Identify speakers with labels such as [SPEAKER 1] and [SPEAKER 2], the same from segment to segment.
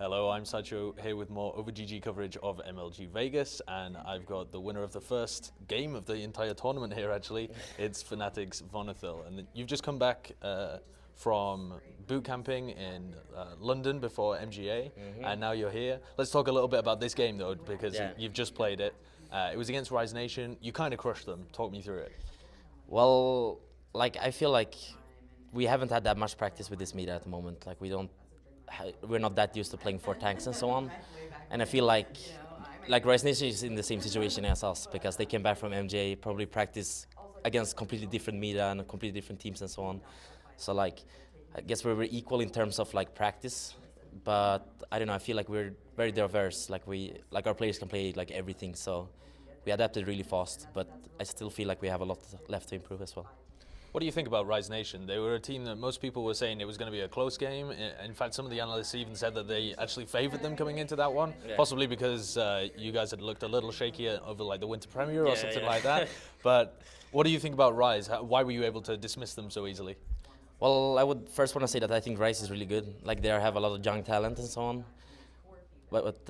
[SPEAKER 1] Hello, I'm Sideshow here with more over.gg coverage of MLG Vegas, and I've got the winner of the first game of the entire tournament here actually. It's Fnatic's Vonethil, and you've just come back from boot camping in London before MGA, and now you're here. Let's talk a little bit about this game though, because you've just played it. It was against Rise Nation. You kind of crushed them. Talk me through it.
[SPEAKER 2] Well, I feel like we haven't had that much practice with this meta at the moment. We're not that used to playing 4 tanks and so on. And I feel like Rise Nation is in the same situation as us, because they came back from MJ, probably practice against completely different meta and completely different teams and so on. So I guess we were equal in terms of practice, but I don't know, I feel like we're very diverse. Our players can play everything, so we adapted really fast, but I still feel like we have a lot left to improve as well.
[SPEAKER 1] What do you think about Rise Nation? They were a team that most people were saying it was going to be a close game. In fact, some of the analysts even said that they actually favoured them coming into that one, possibly because you guys had looked a little shaky over the Winter Premier or something like that. But what do you think about Rise? Why were you able to dismiss them so easily?
[SPEAKER 2] Well, I would first want to say that I think Rise is really good. They have a lot of young talent and so on. But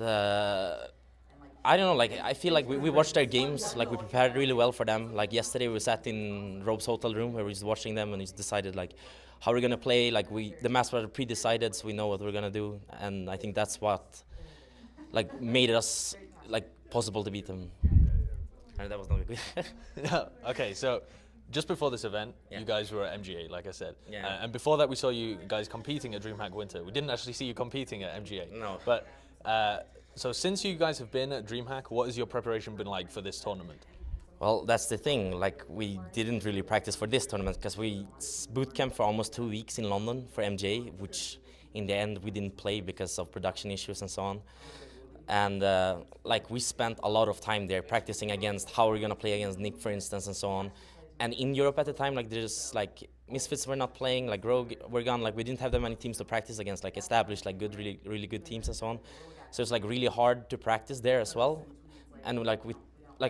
[SPEAKER 2] I don't know, I feel like we watched their games, we prepared really well for them. Yesterday we sat in Robe's hotel room where we was watching them, and we decided how we're gonna play. The maps were pre-decided, so we know what we're gonna do, and I think that's what made us possible to beat them. And that was not good.
[SPEAKER 1] Okay, so just before this event, you guys were at MGA, like I said.
[SPEAKER 2] Yeah.
[SPEAKER 1] And before that we saw you guys competing at DreamHack Winter. We didn't actually see you competing at MGA.
[SPEAKER 2] No.
[SPEAKER 1] But so since you guys have been at DreamHack, what has your preparation been like for this tournament?
[SPEAKER 2] Well, that's the thing. We didn't really practice for this tournament because we boot camped for almost 2 weeks in London for MJ, which in the end we didn't play because of production issues and so on. And we spent a lot of time there practicing against how we're gonna play against Nick, for instance, and so on. And in Europe at the time, there's Misfits were not playing, Rogue were gone. We didn't have that many teams to practice against, established, good, really good teams and so on. So it's really hard to practice there as well. And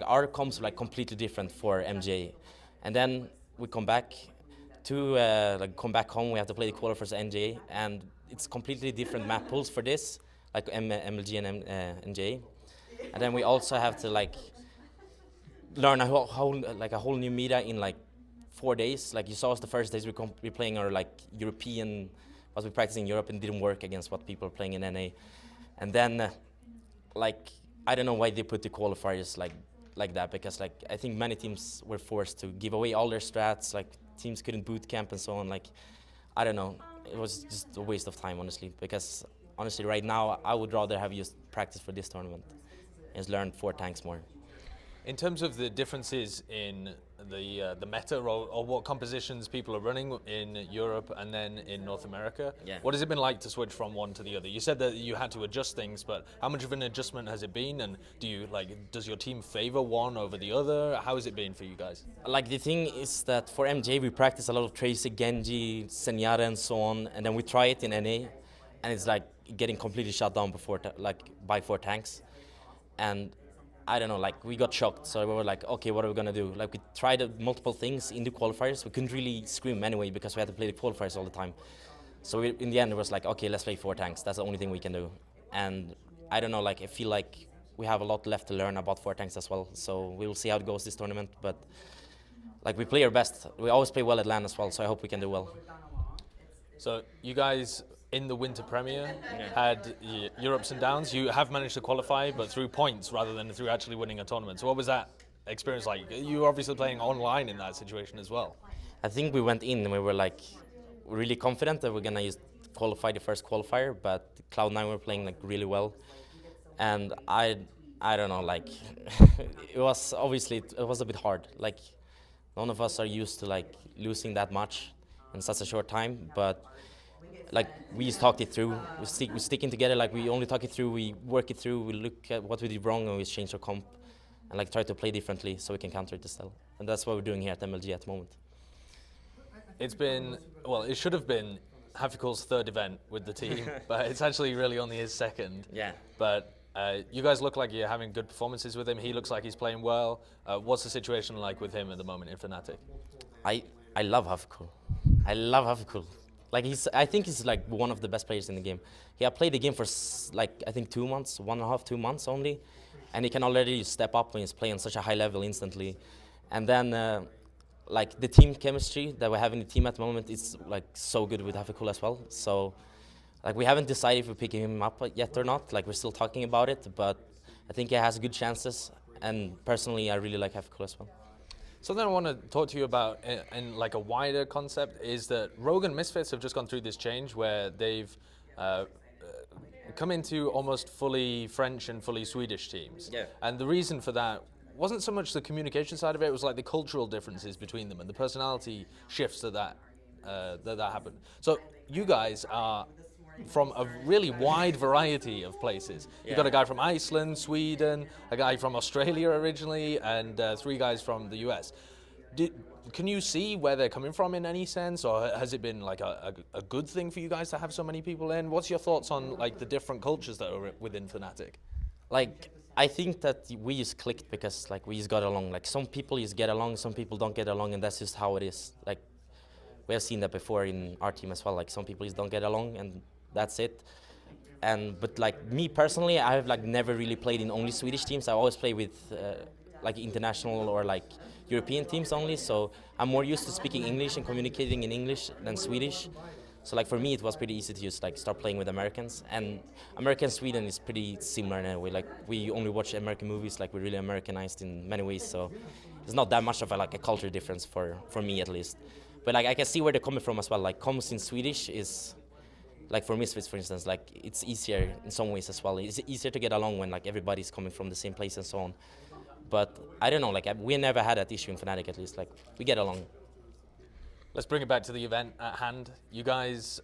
[SPEAKER 2] our comps were completely different for MJ. And then we come back to come back home. We have to play the qualifiers at NJ, and it's completely different map pools for this, MLG and NJ. And then we also have to learn a whole new meta in 4 days. You saw us the first days we playing our European, what we practiced in Europe, and didn't work against what people are playing in NA. And then I don't know why they put the qualifiers like that, because I think many teams were forced to give away all their strats. Teams couldn't boot camp and so on. I don't know, it was just a waste of time, honestly, because honestly right now I would rather have used practice for this tournament and learned 4 tanks more.
[SPEAKER 1] In terms of the differences in the meta or what compositions people are running in Europe and then in North America, what has it been like to switch from one to the other? You said that you had to adjust things, but how much of an adjustment has it been? And does your team favor one over the other? How has it been for you guys?
[SPEAKER 2] The thing is that for MJ we practice a lot of Tracy, Genji, Zenyatta and so on, and then we try it in NA, and it's getting completely shut down by 4 tanks. And I don't know, we got shocked, so we were okay, what are we gonna do? We tried multiple things in the qualifiers. We couldn't really scream anyway because we had to play the qualifiers all the time. So in the end it was okay, let's play 4 tanks. That's the only thing we can do. And I don't know, I feel like we have a lot left to learn about 4 tanks as well. So we will see how it goes this tournament, but we play our best. We always play well at LAN as well, so I hope we can do well.
[SPEAKER 1] So you guys in the Winter Premier had your ups and downs. You have managed to qualify, but through points rather than through actually winning a tournament. So what was that experience like? You were obviously playing online in that situation as well.
[SPEAKER 2] I think we went in and we were really confident that we're gonna qualify the first qualifier, but Cloud9 were playing really well. And I don't know, it was obviously, it was a bit hard. None of us are used to losing that much in such a short time, but we just talked it through. We're sticking together. We only talk it through. We work it through. We look at what we did wrong and we change our comp, and try to play differently so we can counter it still. And that's what we're doing here at MLG at the moment.
[SPEAKER 1] It's been, well, it should have been Hafficool's 3rd event with the team, but it's actually really only his 2nd.
[SPEAKER 2] Yeah.
[SPEAKER 1] But you guys look like you're having good performances with him. He looks like he's playing well. What's the situation like with him at the moment in Fnatic?
[SPEAKER 2] I love Hafficool. I love Hafficool. Like I think he's like one of the best players in the game. He had played the game for like I think 2 months, 1.5, 2 months only, and he can already step up when he's playing such a high level instantly. And then like the team chemistry that we have in the team at the moment is like so good with Hafficool as well. So like we haven't decided if we're picking him up yet or not. Like we're still talking about it, but I think he has good chances. And personally, I really like Hafficool as well.
[SPEAKER 1] Something I want to talk to you about in like a wider concept is that Rogue and Misfits have just gone through this change where they've come into almost fully French and fully Swedish teams.
[SPEAKER 2] Yeah.
[SPEAKER 1] And the reason for that wasn't so much the communication side of it, it was like the cultural differences between them and the personality shifts that happened. So you guys are from a really wide variety of places. You've got a guy from Iceland, Sweden, a guy from Australia originally, and 3 guys from the US. Can you see where they're coming from in any sense, or has it been like a good thing for you guys to have so many people in? What's your thoughts on like the different cultures that are within Fnatic?
[SPEAKER 2] Like I think that we just clicked because like we just got along. Like some people just get along, some people don't get along, and that's just how it is. Like we have seen that before in our team as well. Like some people just don't get along, and that's it. And but like me personally, I have like never really played in only Swedish teams. I always play with like international or like European teams only. So I'm more used to speaking English and communicating in English than Swedish. So like for me, it was pretty easy to just like start playing with Americans. And American Sweden is pretty similar in a way. Like we only watch American movies. Like we're really Americanized in many ways. So it's not that much of a culture difference for me at least. But like I can see where they're coming from as well. Like comms in Swedish is. Like for Misfits, for instance, like it's easier in some ways as well. It's easier to get along when like everybody's coming from the same place and so on. But I don't know, like we never had that issue in Fnatic at least. Like we get along.
[SPEAKER 1] Let's bring it back to the event at hand. You guys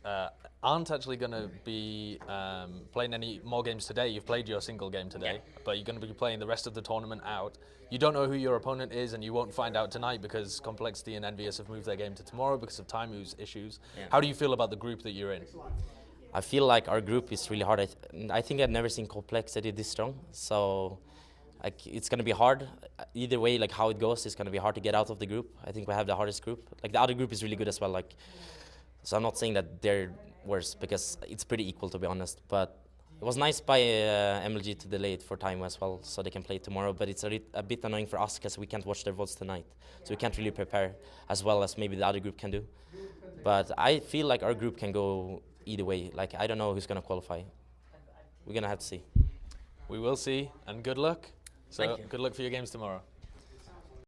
[SPEAKER 1] aren't actually going to be playing any more games today. You've played your single game today, but you're going to be playing the rest of the tournament out. You don't know who your opponent is, and you won't find out tonight because Complexity and Envious have moved their game to tomorrow because of time issues.
[SPEAKER 2] Yeah.
[SPEAKER 1] How do you feel about the group that you're in?
[SPEAKER 2] I feel like our group is really hard. I think I've never seen Complexity this strong, so like it's gonna be hard. Either way, like how it goes, it's gonna be hard to get out of the group. I think we have the hardest group. Like the other group is really good as well. Like, so I'm not saying that they're worse because it's pretty equal to be honest. But it was nice by MLG to delay it for time as well, so they can play tomorrow. But it's a bit annoying for us because we can't watch their votes tonight, so we can't really prepare as well as maybe the other group can do. But I feel like our group can go either way. Like I don't know who's gonna qualify. We're gonna have to see.
[SPEAKER 1] We will see, and good luck. So
[SPEAKER 2] Thank you.
[SPEAKER 1] good luck for your games tomorrow.